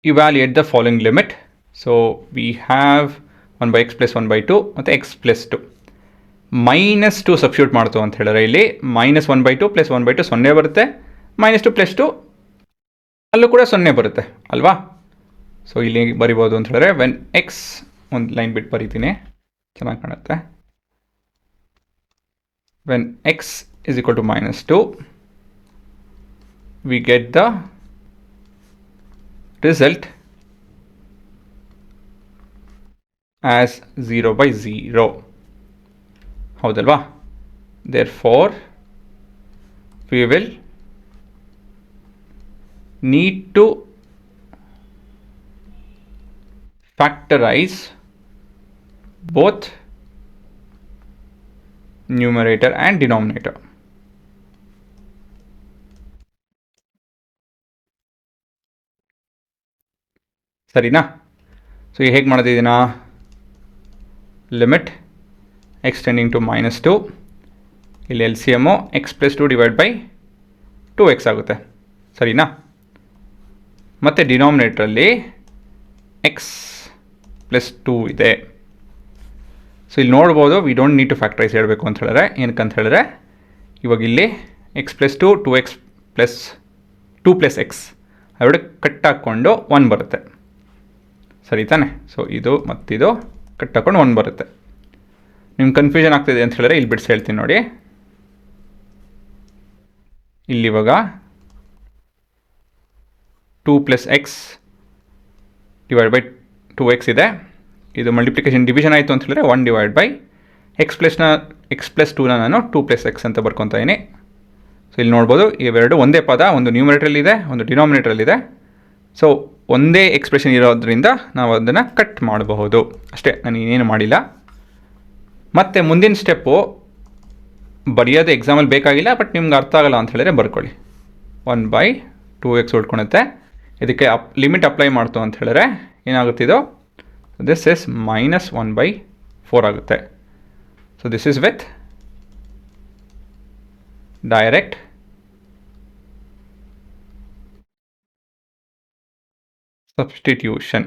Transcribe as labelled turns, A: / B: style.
A: evaluate the following limit. So we have 1 by x plus 1 by 2 ಮತ್ತು x plus 2. -2 substitute ಮಾಡ್ತು ಅಂತ ಹೇಳಿದ್ರೆ ಇಲ್ಲಿ -1 by 2 plus 1 by 2 0 ಬರುತ್ತೆ, -2 plus 2 ಅಲ್ಲೂ ಕೂಡ 0 ಬರುತ್ತೆ ಅಲ್ವಾ. ಸೊ ಇಲ್ಲಿ ಬರಿಬೋದು ಅಂತ ಹೇಳಿದ್ರೆ ವೆನ್ ಎಕ್ಸ್, ಒಂದು ಲೈನ್ ಬಿಟ್ಟು ಬರೀತೀನಿ ಚೆನ್ನಾಗಿ ಕಾಣುತ್ತೆ. When x is equal to -2 we get the result as 0 by 0. ಹೌದಲ್ವಾ. therefore we will need to factorize both numerator and denominator. ಸರಿನಾ. ಸೊ ಈಗ ಹೇಗೆ ಮಾಡೋದಿದ್ದೀನಾ, ಲಿಮಿಟ್ ಎಕ್ಸ್ ಟೆಂಡಿಂಗ್ ಟು -2, ಇಲ್ಲಿ L C M X plus 2 divide by 2x ಆಗುತ್ತೆ. ಸರಿನಾ. ಮತ್ತು ಡಿನಾಮಿನೇಟ್ರಲ್ಲಿ X plus 2 ಇದೆ. So ಇಲ್ಲಿ ನೋಡ್ಬೋದು we don't need to factorise ಹೇಳಬೇಕು ಅಂತ ಹೇಳಿದ್ರೆ, ಏನಕ್ಕೆ ಅಂತ ಹೇಳಿದ್ರೆ ಇವಾಗ ಇಲ್ಲಿ x plus 2 2x plus 2 plus x ಎರಡು ಕಟ್ ಹಾಕ್ಕೊಂಡು 1 ಬರುತ್ತೆ. ಸರಿ ತಾನೆ. ಸೊ ಇದು ಮತ್ತಿದು ಕಟ್ ಹಾಕೊಂಡು 1 ಬರುತ್ತೆ. ನಿಮ್ಗೆ ಕನ್ಫ್ಯೂಷನ್ ಆಗ್ತಿದೆ ಅಂತ ಹೇಳಿದ್ರೆ ಇಲ್ಲಿ ಬಿಡಿಸಿ ಹೇಳ್ತೀನಿ ನೋಡಿ. ಇಲ್ಲಿವಾಗ 2 plus X divide by 2x ಇದೆ. ಇದು ಮಲ್ಟಿಪ್ಲಿಕೇಶನ್ ಡಿವಿಷನ್ ಆಯಿತು ಅಂತ ಹೇಳಿದ್ರೆ 1 ಡಿವೈಡ್ ಬೈ ಎಕ್ಸ್ ಪ್ಲಸ್ 2ನ ನಾನು 2 ಪ್ಲಸ್ ಎಕ್ಸ್ ಅಂತ ಬರ್ಕೊತಾ ಇದ್ದೀನಿ. ಸೊ ಇಲ್ಲಿ ನೋಡ್ಬೋದು ಇವೆರಡು ಒಂದೇ ಪದ, ಒಂದು ನ್ಯೂಮರೇಟ್ರಲ್ಲಿದೆ, ಒಂದು ಡಿನಾಮಿನೇಟ್ರಲ್ಲಿದೆ. ಸೊ ಒಂದೇ ಎಕ್ಸ್ಪ್ರೆಷನ್ ಇರೋದ್ರಿಂದ ನಾವು ಅದನ್ನು ಕಟ್ ಮಾಡಬಹುದು ಅಷ್ಟೇ, ನಾನು ಇನ್ನೇನು ಮಾಡಿಲ್ಲ. ಮತ್ತು ಮುಂದಿನ ಸ್ಟೆಪ್ಪು ಬರೆಯೋದು ಎಕ್ಸಾಮಲ್ಲಿ ಬೇಕಾಗಿಲ್ಲ, ಬಟ್ ನಿಮ್ಗೆ ಅರ್ಥ ಆಗಲ್ಲ ಅಂತ ಹೇಳಿದ್ರೆ ಬರ್ಕೊಳ್ಳಿ. 1 ಬೈ 2x ಉಳ್ಕೊಳುತ್ತೆ. ಇದಕ್ಕೆ ಲಿಮಿಟ್ ಅಪ್ಲೈ ಮಾಡ್ತು ಅಂತ ಹೇಳಿದ್ರೆ ಏನಾಗುತ್ತಿದೋ ದಿಸ್ ಇಸ್ -1 ಬೈ 4 ಆಗುತ್ತೆ. So this is with direct substitution.